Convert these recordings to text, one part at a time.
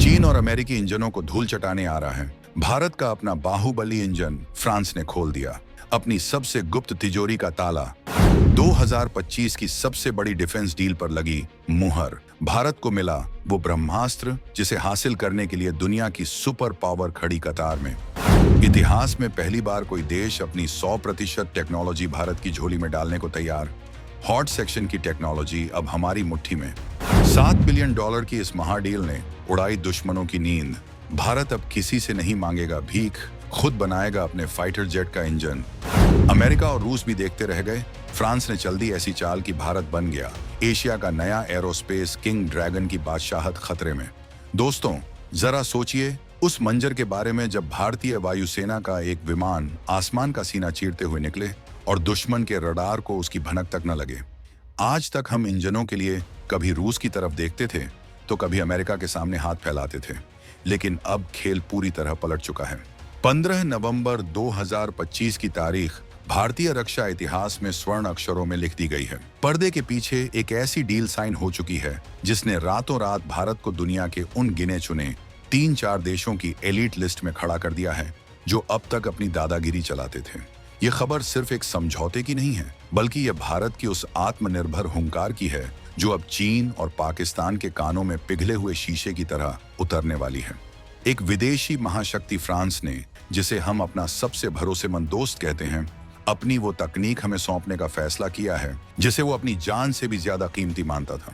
चीन और अमेरिकी इंजनों को धूल चटाने आ रहा है। भारत का अपना बाहुबली इंजन फ्रांस ने खोल दिया अपनी सबसे गुप्त तिजोरी का ताला। 2025 की सबसे बड़ी डिफेंस डील पर लगी मुहर। भारत को मिला वो ब्रह्मास्त्र जिसे हासिल करने के लिए दुनिया की सुपर पावर खड़ी कतार में। इतिहास में पहली बार कोई देश अपनी 100% टेक्नोलॉजी भारत की झोली में डालने को तैयार। हॉट सेक्शन की टेक्नोलॉजी अब हमारी मुट्ठी में। $7 बिलियन की इस महाडील ने उड़ाई दुश्मनों की नींद। भारत अब किसी से नहीं मांगेगा भीख, खुद बनाएगा अपने फाइटर जेट का इंजन। अमेरिका और रूस भी देखते रह गए। फ्रांस ने चल दी ऐसी चाल कि भारत बन गया एशिया का नया एरोस्पेस किंग ड्रैगन की बादशाहत खतरे में। दोस्तों, जरा सोचिए उस मंजर के बारे में जब भारतीय वायुसेना का एक विमान आसमान का सीना चीरते हुए निकले और दुश्मन के रडार को उसकी भनक तक न लगे। आज तक हम इंजनों के लिए कभी रूस की तरफ देखते थे तो कभी अमेरिका के सामने हाथ फैलाते थे, लेकिन अब खेल पूरी तरह पलट चुका है। 15 नवंबर 2025 की तारीख भारतीय रक्षा इतिहास में स्वर्ण अक्षरों में लिख दी गई है। पर्दे के पीछे एक ऐसी डील साइन हो चुकी है जिसने रातों रात भारत को दुनिया के उन गिने चुने 3-4 देशों की एलीट लिस्ट में खड़ा कर दिया है जो अब तक अपनी दादागिरी चलाते थे। ये खबर सिर्फ एक समझौते की नहीं है, बल्कि यह भारत की उस आत्मनिर्भर हुंकार की है जो अब चीन और पाकिस्तान के कानों में पिघले हुए शीशे की तरह उतरने वाली है। एक विदेशी महाशक्ति फ्रांस ने, जिसे हम अपना सबसे भरोसेमंद दोस्त कहते हैं, अपनी वो तकनीक हमें सौंपने का फैसला किया है जिसे वो अपनी जान से भी ज्यादा कीमती मानता था।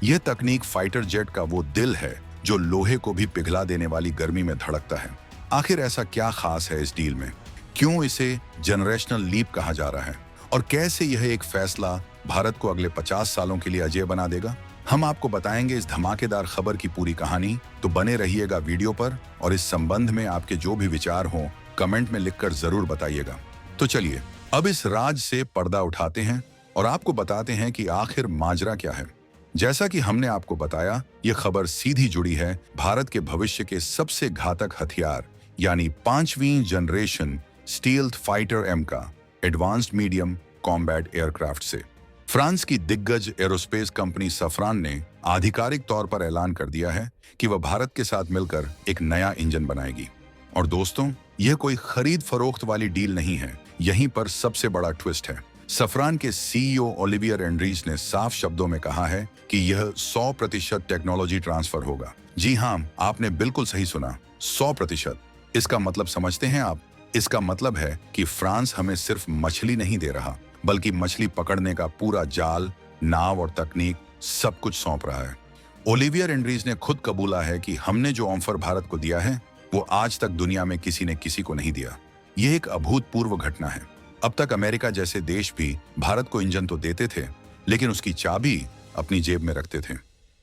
यह तकनीक फाइटर जेट का वो दिल है जो लोहे को भी पिघला देने वाली गर्मी में धड़कता है। आखिर ऐसा क्या खास है इस डील में? क्यों इसे जनरेशनल लीप कहा जा रहा है और कैसे यह एक फैसला भारत को अगले 50 सालों के लिए अजेय बना देगा? हम आपको बताएंगे इस धमाकेदार खबर की पूरी कहानी, तो बने रहिएगा वीडियो पर और इस संबंध में आपके जो भी विचार हों कमेंट में लिखकर जरूर बताइएगा। तो चलिए अब इस राज से पर्दा उठाते हैं और आपको बताते हैं कि आखिर माजरा क्या है। जैसा कि हमने आपको बताया, यह खबर सीधी जुड़ी है भारत के भविष्य के सबसे घातक हथियार यानी 5वीं जनरेशन स्टील्थ फाइटर एम का एडवांस्ड मीडियम कॉम्बैट एयरक्राफ्ट से। फ्रांस की दिग्गज एरोस्पेस कंपनी सफरान ने आधिकारिक तौर पर ऐलान कर दिया है कि वह भारत के साथ मिलकर एक नया इंजन बनाएगी। और दोस्तों, यह कोई खरीद फरोख्त वाली डील नहीं है, यहीं पर सबसे बड़ा ट्विस्ट है। सफरान के सीईओ ओलिवियर एंड्रीज ने साफ शब्दों में कहा है कि यह 100% टेक्नोलॉजी ट्रांसफर होगा। जी हाँ, आपने बिल्कुल सही सुना, 100%। इसका मतलब समझते हैं आप? इसका मतलब है कि फ्रांस हमें सिर्फ मछली नहीं दे रहा, बल्कि मछली पकड़ने का पूरा जाल, नाव और तकनीक सब कुछ सौंप रहा है। ओलिवियर एंड्रीज ने खुद कबूला है कि हमने जो ऑफर भारत को दिया है वो आज तक दुनिया में किसी ने किसी को नहीं दिया। यह एक अभूतपूर्व घटना है। अब तक अमेरिका जैसे देश भी भारत को इंजन तो देते थे, लेकिन उसकी चाबी अपनी जेब में रखते थे।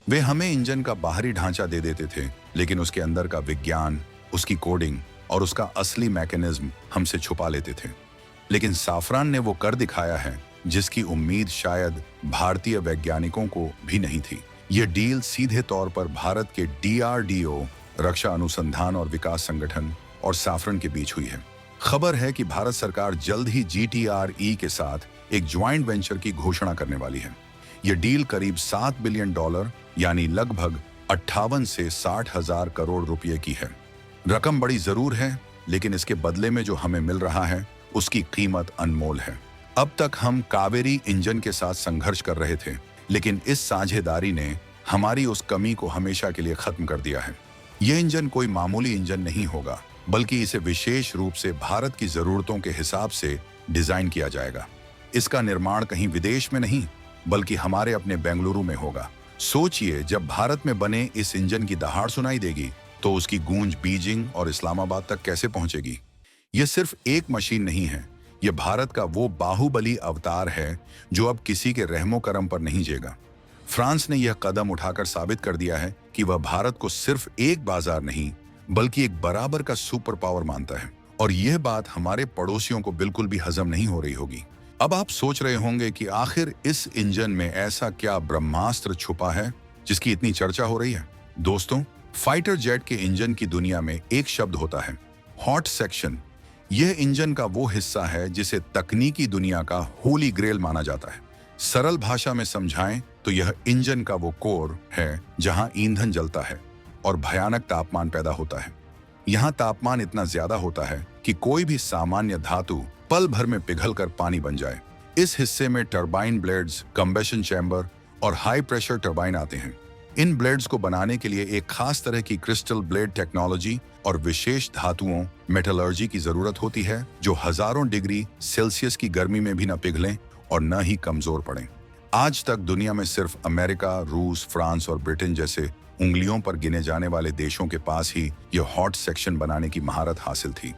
वे हमें इंजन का बाहरी ढांचा दे देते थे, लेकिन उसके अंदर का विज्ञान, उसकी कोडिंग और उसका असली मैकेनिज्म हमसे छुपा लेते थे। लेकिन साफरान ने वो कर दिखाया है जिसकी उम्मीद शायद भारतीय वैज्ञानिकों को भी नहीं थी। ये डील सीधे तौर पर भारत के DRDO रक्षा अनुसंधान और विकास संगठन और साफरन के बीच हुई है। खबर है कि भारत सरकार जल्द ही GTRE के साथ एक ज्वाइंट वेंचर की घोषणा करने वाली है। यह डील करीब $7 बिलियन यानी लगभग 58 से 60 हजार करोड़ रुपए की है। रकम बड़ी जरूर है, लेकिन इसके बदले में जो हमें मिल रहा है उसकी कीमत अनमोल है। अब तक हम कावेरी इंजन के साथ संघर्ष कर रहे थे, लेकिन इस साझेदारी ने हमारी उस कमी को हमेशा के लिए खत्म कर दिया है। यह इंजन कोई मामूली इंजन नहीं होगा, बल्कि इसे विशेष रूप से भारत की जरूरतों के हिसाब से डिजाइन किया जाएगा। इसका निर्माण कहीं विदेश में नहीं, बल्कि हमारे अपने बेंगलुरु में होगा। सोचिए, जब भारत में बने इस इंजन की दहाड़ सुनाई देगी तो उसकी गूंज बीजिंग और इस्लामाबाद तक कैसे पहुंचेगी। यह सिर्फ एक मशीन नहीं है, यह भारत का वो बाहुबली अवतार है जो अब किसी के रहमो करम पर नहीं जेगा। फ्रांस ने यह कदम उठाकर साबित कर दिया है कि वह भारत को सिर्फ एक बाजार नहीं, बल्कि एक बराबर का सुपर पावर मानता है। और यह बात हमारे पड़ोसियों को बिल्कुल भी हजम नहीं हो रही होगी। अब आप सोच रहे होंगे कि आखिर इस इंजन में ऐसा क्या ब्रह्मास्त्र छुपा है जिसकी इतनी चर्चा हो रही है। दोस्तों, फाइटर जेट के इंजन की दुनिया में एक शब्द होता है, हॉट सेक्शन। यह इंजन का वो हिस्सा है जिसे तकनीकी दुनिया का होली ग्रेल माना जाता है। सरल भाषा में समझाएं तो यह इंजन का वो कोर है जहां ईंधन जलता है और भयानक तापमान पैदा होता है। यहाँ तापमान इतना ज्यादा होता है कि कोई भी सामान्य धातु पल भर में पिघलकर पानी बन जाए। इस हिस्से में टरबाइन ब्लेड्स, कंबेशन चैम्बर और हाई प्रेशर टरबाइन आते हैं। इन ब्लेड्स को बनाने के लिए एक खास तरह की क्रिस्टल ब्लेड टेक्नोलॉजी और विशेष धातुओं मेटलर्जी की जरूरत होती है, जो हजारों डिग्री सेल्सियस की गर्मी में भी न पिघलें और न ही कमजोर पड़ें। आज तक दुनिया में सिर्फ अमेरिका, रूस, फ्रांस और ब्रिटेन जैसे उंगलियों पर गिने जाने वाले देशों के पास ही यह हॉट सेक्शन बनाने की महारत हासिल थी।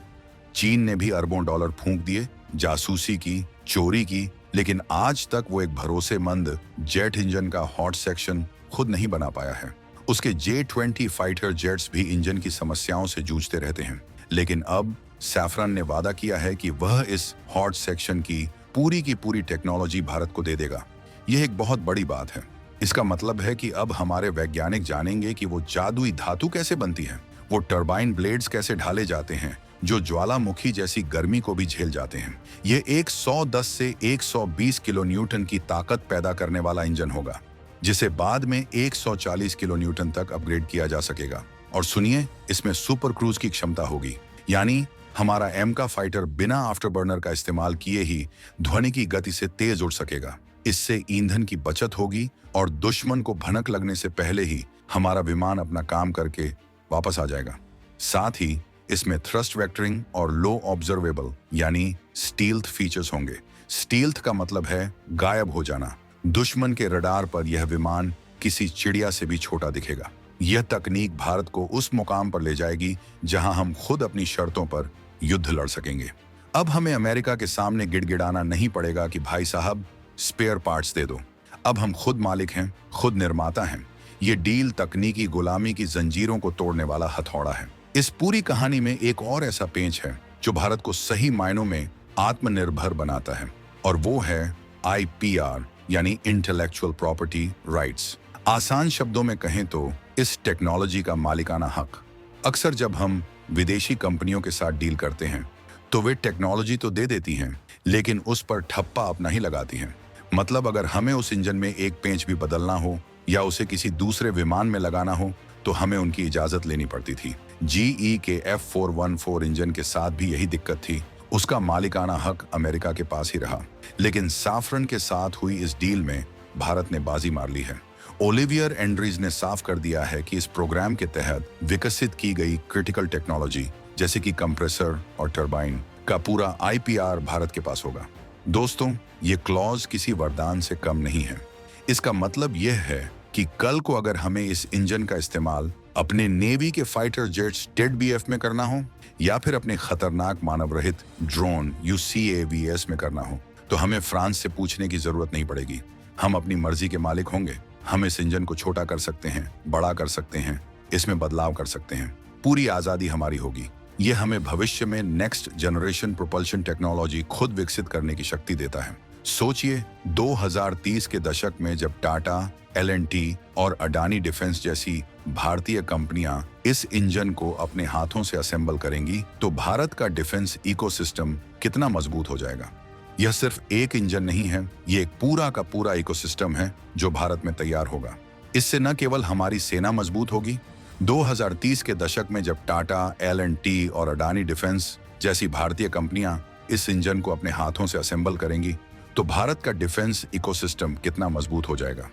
चीन ने भी अरबों डॉलर फूंक दिए, जासूसी की, चोरी की, लेकिन आज तक वो एक भरोसेमंद जेट इंजन का हॉट सेक्शन खुद नहीं बना पाया है। उसके J-20 फाइटर जेट्स भी इंजन की समस्याओं से जूझते रहते हैं। लेकिन अब सैफरन ने वादा किया है कि वह इस हॉट सेक्शन की पूरी टेक्नोलॉजी भारत को दे देगा। यह एक बहुत बड़ी बात है। इसका मतलब है कि अब हमारे वैज्ञानिक जानेंगे कि वो जादुई धातु कैसे बनती है, वो टरबाइन ब्लेड्स कैसे ढाले जाते हैं जो ज्वालामुखी जैसी गर्मी को भी झेल जाते हैं। ये 110 से 120 किलो न्यूटन की ताकत पैदा करने वाला इंजन होगा, जिसे बाद में 140 किलो न्यूटन तक अपग्रेड किया जा सकेगा। और सुनिए, इसमें सुपर क्रूज की क्षमता होगी, यानी हमारा एमका फाइटर बिना आफ्टरबर्नर का इस्तेमाल किए ही ध्वनि की गति से तेज उड़ सकेगा। इससे ईंधन की बचत होगी और दुश्मन को भनक लगने से पहले ही हमारा विमान अपना काम करके वापस आ जाएगा। साथ ही इसमें थ्रस्ट वेक्टरिंग और लो ऑब्जर्वेबल यानी स्टील्थ फीचर्स होंगे। स्टील्थ का मतलब है गायब हो जाना। दुश्मन के रडार पर यह विमान किसी चिड़िया से भी छोटा दिखेगा। यह तकनीक भारत को उस मुकाम पर ले जाएगी जहां हम खुद अपनी शर्तों पर युद्ध लड़ सकेंगे। अब हमें अमेरिका के सामने गिड़गिड़ाना नहीं पड़ेगा कि भाई साहब स्पेयर पार्ट्स दे दो। अब हम खुद मालिक हैं, खुद निर्माता हैं। ये डील तकनीकी गुलामी की जंजीरों को तोड़ने वाला हथौड़ा है। इस पूरी कहानी में एक और ऐसा पेंच है जो भारत को सही मायनों में आत्मनिर्भर बनाता है, और वो है IPR यानी इंटेलेक्चुअल प्रॉपर्टी राइट्स। आसान शब्दों में कहें तो इस टेक्नोलॉजी का मालिकाना हक। अक्सर जब हम विदेशी कंपनियों के साथ डील करते हैं तो वे टेक्नोलॉजी तो दे देती हैं, लेकिन उस पर ठप्पा अपना ही लगाती हैं। मतलब अगर हमें उस इंजन में एक पेंच भी बदलना हो या उसे किसी दूसरे विमान में लगाना हो तो हमें उनकी इजाजत लेनी पड़ती थी। GE के F414 इंजन के साथ भी यही दिक्कत थी। उसका मालिकाना हक अमेरिका के पास ही रहा। लेकिन साफरन के साथ हुई इस डील में भारत ने बाजी मार ली है। ओलिवियर एंड्रीज ने साफ कर दिया है कि इस प्रोग्राम के तहत विकसित की गई क्रिटिकल टेक्नोलॉजी जैसे कि कंप्रेसर और टरबाइन का पूरा IPR भारत के पास होगा। दोस्तों, ये क्लॉज किसी वरदान से कम नहीं है। इसका मतलब यह है कि कल को अगर हमें इस इंजन का इस्तेमाल अपने नेवी के फाइटर जेट्स TED-BF में करना हो या फिर अपने खतरनाक मानव रहित ड्रोन UCAVs में करना हो, तो हमें फ्रांस से पूछने की जरूरत नहीं पड़ेगी। हम अपनी मर्जी के मालिक होंगे। हम इस इंजन को छोटा कर सकते हैं, बड़ा कर सकते हैं, इसमें बदलाव कर सकते हैं। पूरी आजादी हमारी होगी। ये हमें भविष्य में नेक्स्ट जनरेशन प्रोपल्शन टेक्नोलॉजी खुद विकसित करने की शक्ति देता है। सोचिए, 2030 के दशक में जब टाटा, L&T और अडानी डिफेंस जैसी भारतीय कंपनियां इस इंजन को अपने हाथों से असेंबल करेंगी, तो भारत का डिफेंस इकोसिस्टम कितना मजबूत हो जाएगा। यह सिर्फ एक इंजन नहीं है, ये एक पूरा का पूरा इकोसिस्टम है जो भारत में तैयार होगा। इससे न केवल हमारी सेना मजबूत होगी, 2030 के दशक में जब टाटा, L&T और अडानी डिफेंस जैसी भारतीय कंपनियां इस इंजन को अपने हाथों से असेंबल करेंगी, तो भारत का डिफेंस इकोसिस्टम कितना मजबूत हो जाएगा।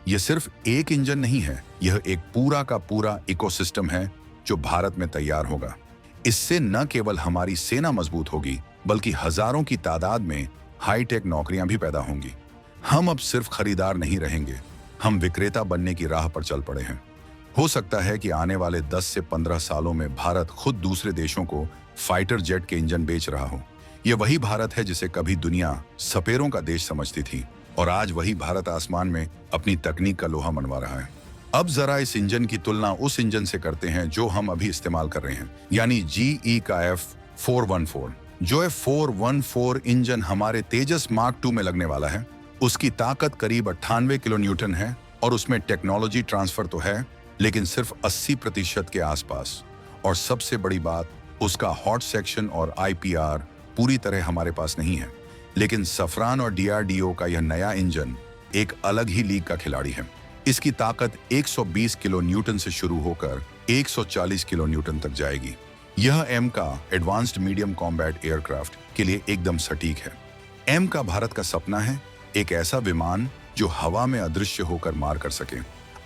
यह सिर्फ एक इंजन नहीं है, यह एक पूरा का पूरा इकोसिस्टम है जो भारत में तैयार होगा। इससे न केवल हमारी सेना मजबूत होगी, बल्कि हजारों की तादाद में हाईटेक नौकरियां भी पैदा होंगी। हम अब सिर्फ खरीदार नहीं रहेंगे, हम विक्रेता बनने की राह पर चल पड़े हैं। हो सकता है कि आने वाले 10 से 15 सालों में भारत खुद दूसरे देशों को फाइटर जेट के इंजन बेच रहा हो। यह वही भारत है जिसे कभी दुनिया सपेरों का देश समझती थी, और आज वही भारत आसमान में अपनी तकनीक का लोहा मनवा रहा है। अब जरा इस इंजन की तुलना उस इंजन से करते हैं जो हम अभी इस्तेमाल कर रहे हैं, यानी GE का F414। जो F414 इंजन हमारे तेजस मार्क 2 में लगने वाला है, उसकी ताकत करीब 98 किलो न्यूटन है, और उसमें टेक्नोलॉजी ट्रांसफर तो है, लेकिन सिर्फ 80% के आसपास। और सबसे बड़ी बात, उसका हॉट सेक्शन और IPR पूरी तरह हमारे पास नहीं है। लेकिन सफरान और DRDO का यह नया इंजन एक अलग ही लीग का खिलाड़ी है। इसकी ताकत 120 किलो न्यूटन से शुरू होकर 140 किलो न्यूटन तक जाएगी। यह एम का एडवांस्ड मीडियम कॉम्बैट एयरक्राफ्ट के लिए एकदम सटीक है। एम का भारत का सपना है, एक ऐसा विमान जो हवा में अदृश्य होकर मार कर सके।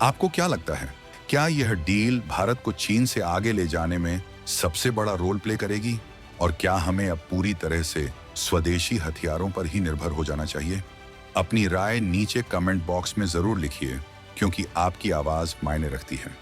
आपको क्या लगता है, क्या यह डील भारत को चीन से आगे ले जाने में सबसे बड़ा रोल प्ले करेगी? और क्या हमें अब पूरी तरह से स्वदेशी हथियारों पर ही निर्भर हो जाना चाहिए? अपनी राय नीचे कमेंट बॉक्स में जरूर लिखिए, क्योंकि आपकी आवाज मायने रखती है।